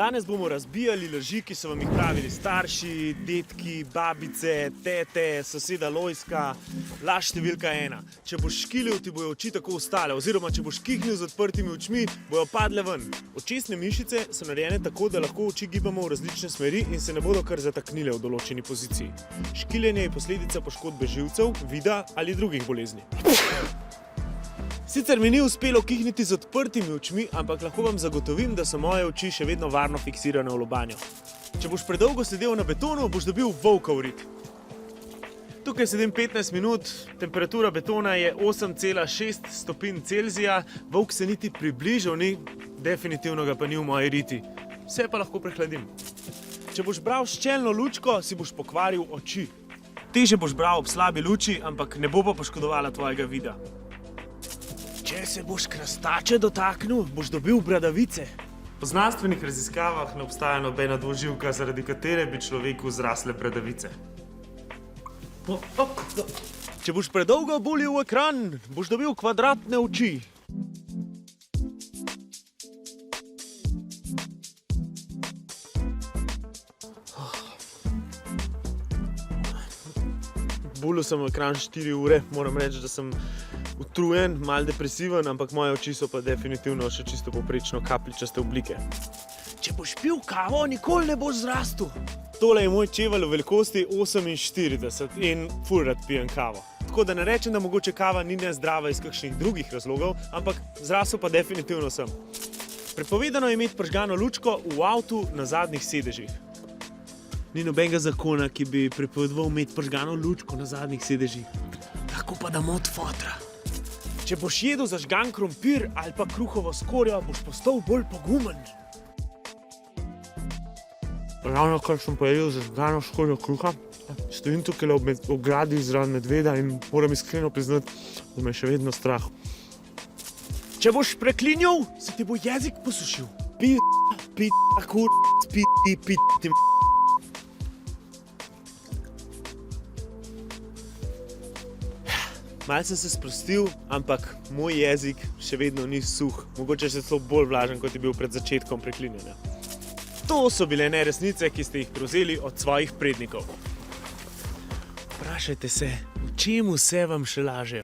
Danes bomo razbijali laži, ki so vam jih pravili starši, dedki, babice, tete, soseda Lojska. Laž številka 1. Če boš škilil, ti bojo oči tako ostale, oziroma če boš kihnil z odprtimi očmi, bojo padle ven. Očesne mišice so narejene tako, da lahko oči gibamo v različne smeri in se ne bodo kar zataknile v določeni poziciji. Škiljenje je posledica poškodbe živcev, vida ali drugih bolezni. Sicer mi ni uspelo kihniti z odprtimi očmi, ampak lahko vam zagotovim, da so moje oči še vedno varno fiksirane v lobanjo. Če boš predolgo sedel na betonu, boš dobil volkov rit. Tukaj sedim 15 minut, temperatura betona je 8,6 stopinj Celzija, volk se niti približal ni, definitivno ga pa ni v moji riti. Vse pa lahko prehladim. Če boš bral s čelno lučko, si boš pokvaril oči. Težje boš bral ob slabi luči, ampak ne bo pa poškodovala tvojega vida. Če se boš krastače dotaknil, boš dobil bradavice. Po znanstvenih raziskavah ne obstaja nobena dvoživka, zaradi katere bi človeku zrasle bradavice. Če boš predolgo bulil v ekran, boš dobil kvadratne oči. Bulil sem v ekran 4 ure, moram reči, da sem utrujen, malo depresiven, ampak moje oči so pa definitivno še čisto povprečno kapljičaste oblike. Če boš pil kavo, nikoli ne boš zrastel. Tole je moj čevelj v velikosti 48 in ful rad pijem kavo. Tako da ne rečem, da mogoče kava ni nezdrava iz kakšnih drugih razlogov, ampak zrastel pa definitivno sem. Prepovedano je imeti prižgano lučko v avtu na zadnjih sedežih. Ni nobenega zakona, ki bi prepovedoval imeti prižgano lučko na zadnjih sedežih. Lahko pa da mot fotra. Če boš jedel zažgan krompir ali pa kruhovo skorjo, boš postal bolj pogumen. Ravno kar sem pojedel zažgano skorjo kruha, stojim tukaj ob ogradi zraven medveda in moram iskreno priznati, da me je še vedno strah. Če boš preklinjal, se ti bo jezik posušil. Malo sem se sprostil, ampak moj jezik še vedno ni suh. Mogoče še celo bolj vlažen, kot je bil pred začetkom preklinjanja. To so bile neresnice, ki ste jih prevzeli od svojih prednikov. Vprašajte se, v čemu se vam še laže?